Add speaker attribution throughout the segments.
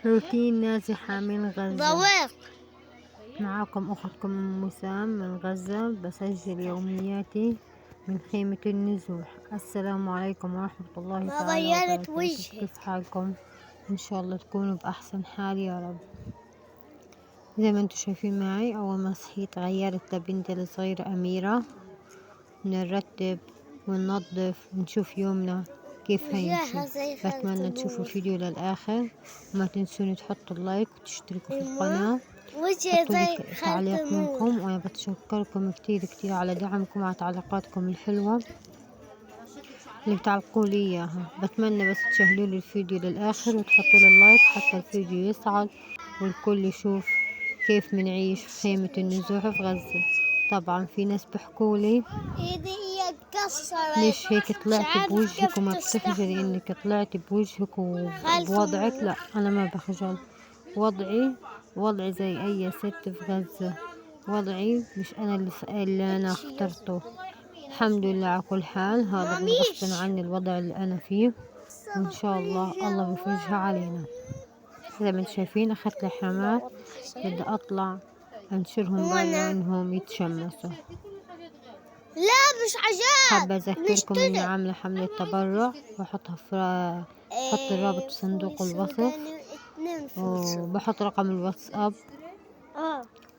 Speaker 1: روتين نازحة من غزة.
Speaker 2: ضويق.
Speaker 1: معاكم أختكم أم وسام من غزة، بسجل يومياتي من خيمة النزوح. السلام عليكم ورحمة الله تعالى
Speaker 2: غيرت
Speaker 1: وبركاته.
Speaker 2: وجهك.
Speaker 1: كيف حالكم؟ إن شاء الله تكونوا بأحسن حال يا رب. زي ما انتوا شايفين معي، أول ما صحيت غيرت لبنتي الصغيرة أميرة، نرتب وننظف ونشوف يومنا كيف هيمشي. بتمنى تشوفوا الفيديو للآخر، وما تنسوني تحطوا اللايك وتشتركوا في القناة، حطوا لي تعليق منكم، وأنا بتشكركم كتير كتير على دعمكم وعلى تعليقاتكم الحلوة اللي بتعلقوا لي إياها. بتمنى بس تشاهدوا لي الفيديو للآخر وتحطوا لي اللايك حتى الفيديو يصعد والكل يشوف كيف منعيش في خيمة النزوح في غزة. طبعا في ناس بحكولي
Speaker 2: ايدي هي اتكسرت،
Speaker 1: ليش هيك طلعتي بوجهك وما بتخجلي انك طلعتي بوجهك وبوضعك. لا، انا ما بخجل. وضعي زي اي ست في غزة. وضعي مش انا اللي انا اخترته. الحمد لله على كل حال، هذا مو غصب عني الوضع اللي انا فيه، وان شاء الله بيفرجها علينا. زي ما انتم شايفين اخذت لي حمات، بدي اطلع انشرهم برا انهم يتشمسوا.
Speaker 2: لا مش عجاب.
Speaker 1: حابة أذكركم إني عاملة حملة تبرع، وأحطها بحط الرابط في صندوق الوصف، وبحط رقم الواتساب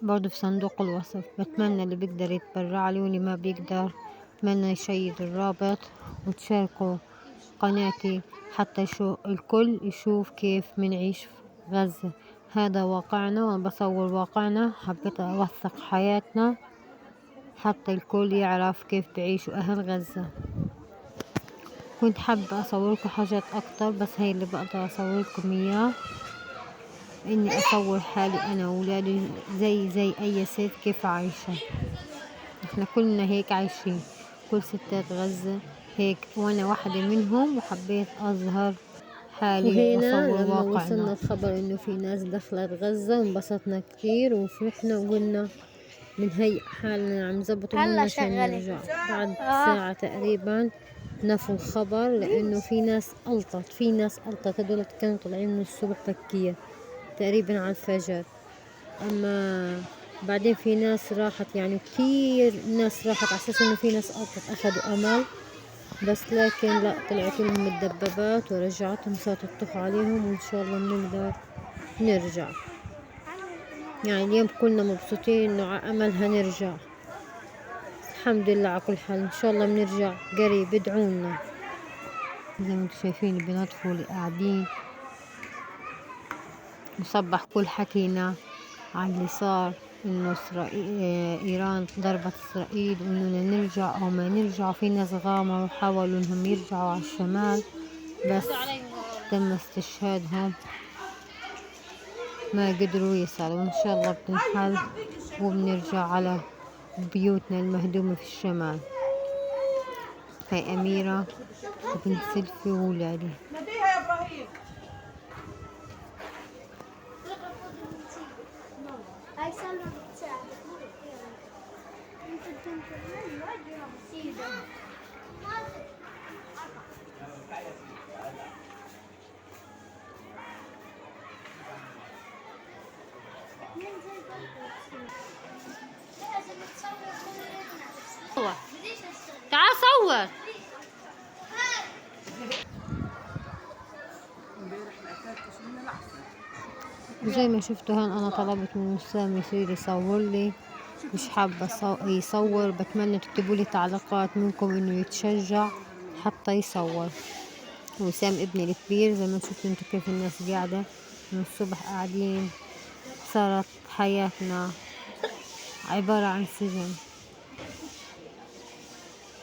Speaker 1: برضو في صندوق الوصف. بتمنى اللي بيقدر يتبرع لي، واللي ما بيقدر بتمنى يشيد الرابط وتشاركوا قناتي حتى الكل يشوف كيف منعيش في غزة. هذا واقعنا وأنا بصور واقعنا. حبيت أوثق حياتنا حتى الكل يعرف كيف بعيشوا أهل غزة. كنت حابة أصورلكم حاجات أكتر، بس هاي اللي بقدر أصورلكم إياه، إني أصور حالي أنا وولادي زي أي ست كيف عايشة. إحنا كلنا هيك عايشين، كل ستات غزة هيك، وأنا واحدة منهم، وحبيت أظهر حالي وأصور واقعنا. لما وصلنا الخبر إنه في ناس دخلت غزة انبسطنا كتير وفرحنا، وقلنا بنهيئ حالنا عم نظبط أمورنا عشان نرجع. بعد ساعة تقريبا نفوا الخبر، لأنه في ناس ألطت. هدول كانوا طالعين من الصبح بكير تقريبا على الفجر. أما بعدين في ناس راحت، يعني كتير ناس راحت على أساس إنه في ناس ألطت، أخذوا أمل، بس لكن لا، طلعت لهم الدبابات ورجعتهم، صارت تطخ عليهم، وإن شاء الله بنقدر نرجع. يعني اليوم كلنا مبسوطين إنه على أمل هنرجع. الحمد لله على كل حال، إن شاء الله بنرجع قريب، ادعونا. زي ما انتم شايفين البنات فوق قاعدين، وصبح كل حكينا على اللي صار، إنه إيران ضربت إسرائيل، وإننا نرجع أو ما نرجع. في ناس غامروا وحاولوا إنهم يرجعوا على الشمال، بس تم استشهادهم، ما قدروا يصلوا. وإن شاء الله بتنحل وبنرجع على بيوتنا المهدومة في الشمال. هاي أميرة بنت سلفي وولادي. تعال صور. زي ما شفتوا هون، انا طلبت من وسام يصير يصور لي، مش حابة يصور. بتمنى تكتبوا لي تعليقات منكم انه يتشجع حتى يصور. وسام ابني الكبير، زي ما شفتوا انتوا كيف الناس قاعدة من الصبح قاعدين. صارت حياتنا عبارة عن سجن.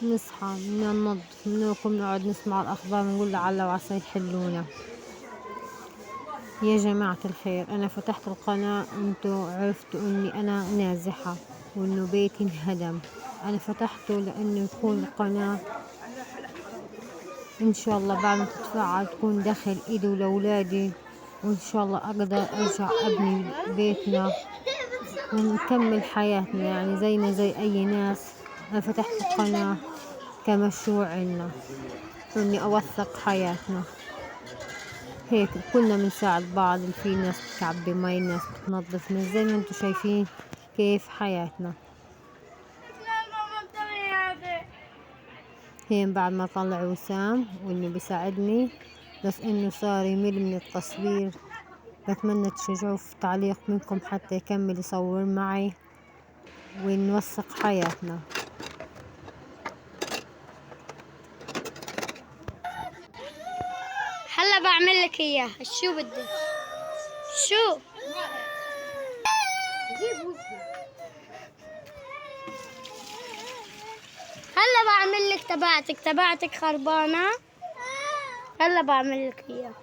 Speaker 1: نصحى ننظف منكم، نقعد نسمع الأخبار، نقول لعل وعسى يحلونا. يا جماعة الخير، أنا فتحت القناة، أنتوا عرفتوا أني أنا نازحة وأنه بيتي انهدم. أنا فتحته لأنه يكون القناة إن شاء الله بعد ما تتفعل تكون دخل إيدي ولأولادي، وإن شاء الله أقدر أرجع أبني بيتنا ونكمل حياتنا، يعني زينا زي أي ناس. أنا فتحت القناة كمشروع لنا، وإني أوثق حياتنا. هيك كلنا بنساعد بعض، في ناس بتعبي مي، ناس بتنظف، من زي ما انتو شايفين كيف حياتنا. هين بعد ما طلع وسام وانه بيساعدني، بس انه صار يمل من التصوير. بتمنى تشجعوه في تعليق منكم حتى يكمل يصور معي ونوثق حياتنا.
Speaker 2: هلا بعمل لك اياها، شو بدك؟ شو؟ هلا بعمل لك تبعتك خربانة. هلا بعمل لك اياها.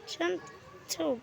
Speaker 2: عشان تسوق.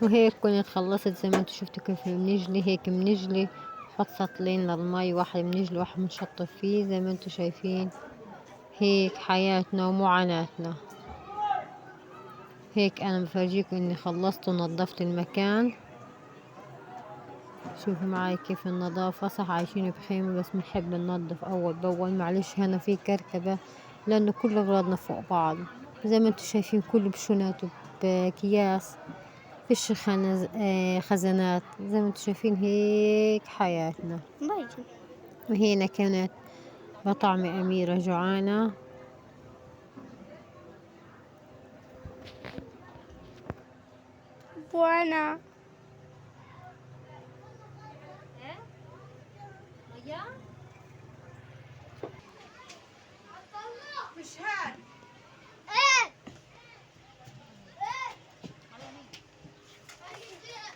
Speaker 1: وهيك كنت خلصت. زي ما انتو شفتوا كيف بنجلي، هيك بنجلي، نحط سطلين للمي، واحد بنجلي واحد بنشطف فيه. زي ما انتو شايفين هيك حياتنا ومعاناتنا. هيك انا بفرجيكم اني خلصت ونظفت المكان. شوفوا معي كيف النظافة. صح عايشين بخيمة بس بنحب ننظف اول باول. معلش هنا في كركبة لانه كل اغراضنا فوق بعض. زي ما انتو شايفين كله بشنط وباكياس، فيش خزانات. زي ما انتو شايفين هيك حياتنا. وهنا كانت بطعم أميرة جوعانة.
Speaker 2: وانا مش هاد.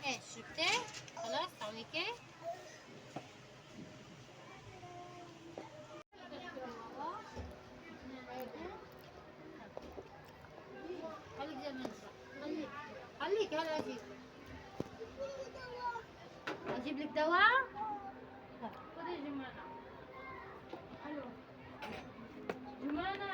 Speaker 1: ايه شفتي؟ خلاص طعميكي. خليك هلا اجيب لك دواء. خذي جمانة. حلو جمانة.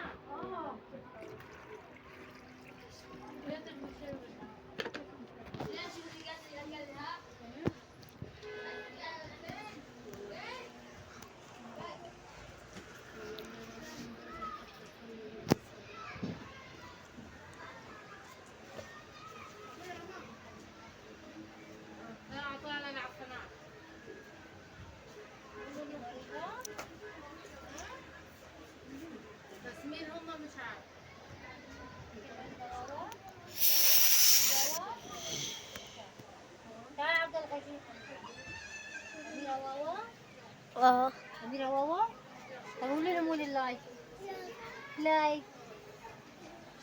Speaker 1: بس مين هم مش عارف. تعال عبد الغفور. أميرة واوا. أميرة واوا. طب قولي لهم قولي اللايك. لايك.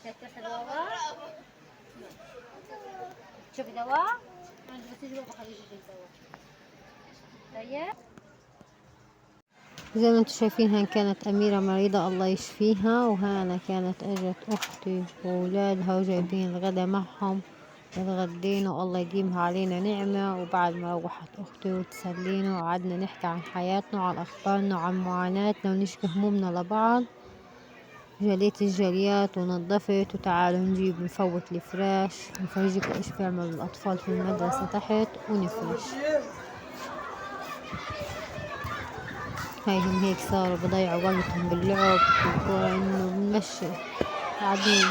Speaker 1: شكرا واوا. شوفي دواء. أنا بس تجي بخليك الدواء. طيب. زي ما انتم شايفين هان كانت أميرة مريضة الله يشفيها، وهانا كانت اجت أختي وولادها وجايبين الغدا معهم. اتغدينا والله يديمها علينا نعمة. وبعد ما روحت أختي وتسلينا وقعدنا نحكي عن حياتنا وعن أخبارنا وعن معاناتنا ونشكي همومنا لبعض. جليت الجليات ونظفت. وتعالوا نجيب نفوت الفراش نفرجيكم ايش بيعملوا الأطفال في المدرسة تحت ونفرش. هايهم هيك صاروا بضيعوا وقتهم باللعب وإنه بنمشي قاعدين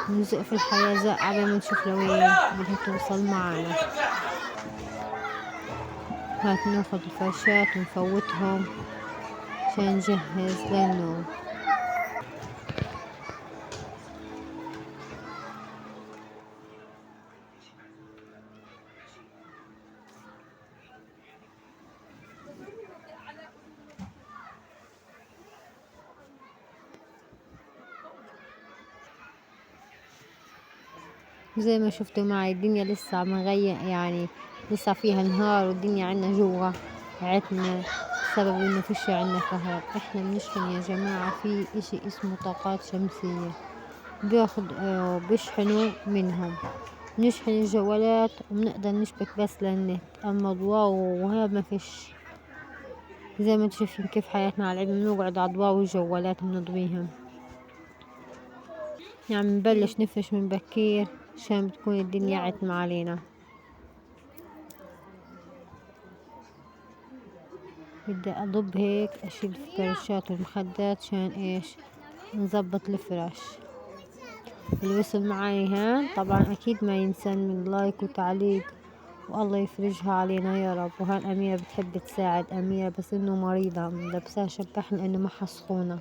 Speaker 1: نزق في الحياة زق عبين ما نشوف لوين بدها توصل معنا. هات ناخد الفرشات ونفوتهم عشان نجهز للنوم. زي ما شفتوا معي الدنيا لسه مغيق، يعني لسه فيها نهار والدنيا عنا جوا عتمة بسبب انه فيش عنا كهرب. احنا بنشحن يا جماعة في اشي اسمه طاقات شمسية، بيشحنوا منهم، نشحن الجوالات وبنقدر نشبك بس للنت، اما ضواو وهذا ما فيش. زي ما انتم شايفين كيف حياتنا على العلم، بنقعد على ضواو الجوالات بنضويهم. يعني بنبلش نفرش من بكير عشان بتكون الدنيا عتمة علينا. بدي اضب هيك، اشيل الفرشات والمخدات عشان ايش؟ نظبط الفراش. اللي وصل معاي هان طبعا اكيد ما ينسى من لايك وتعليق، والله يفرجها علينا يا رب. وهان اميرة بتحب تساعد اميرة بس انه مريضة ملبسها شبح لانه ما حسخونة.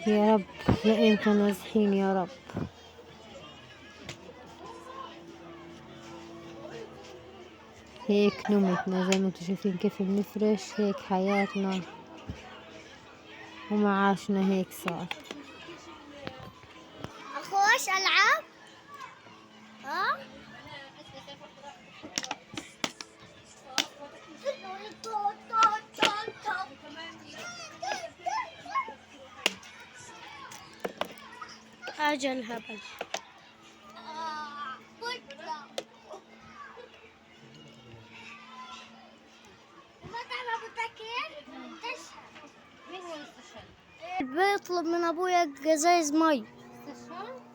Speaker 1: يا رب لإمتى نازحين يا رب. هيك نومتنا زي ما انتم شايفين كيف بنفرش، هيك حياتنا ومعاشنا هيك صار.
Speaker 2: اخوش العب. ها حاجة الهبل. بيطلب من ابويا قزايز مي.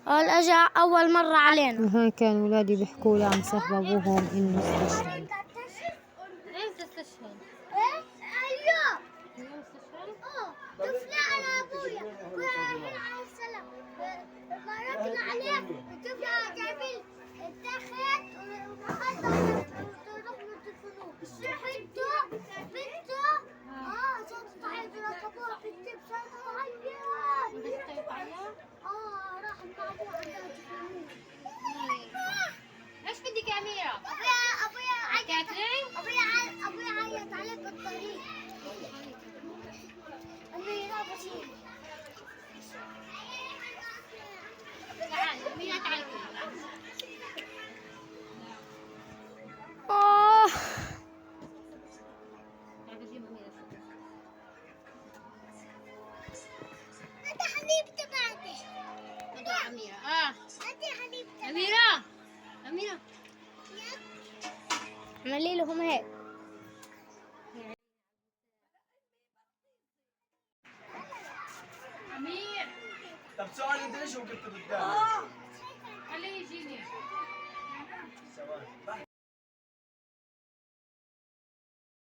Speaker 2: قال اجى اول مرة علينا.
Speaker 1: وهاي كان ولادي بيحكوا لي عن صاحب ابوهم انه استشهد.
Speaker 2: امتى استشهد؟ ايه؟ ايوه. طفنا على ابويا الحين عليه السلام. باركنا عليه وطفنا جايبين التخت ونروح ندفنوه. شحنته بنته صوت تعيط ركبوها في التب صوت تعيط. راح مع ابوها دفنوه. ايش بدك يا اميره؟ ابويا عيط عليك بالطريق. اميره بشير تعال اميره تعال. انت حبيبتي بعدي. اميره انت حبيبتي اميره عملي لهم هيك. امير
Speaker 3: طب سؤالي انت ليش وقفت قدامي؟
Speaker 2: خليه يجيني.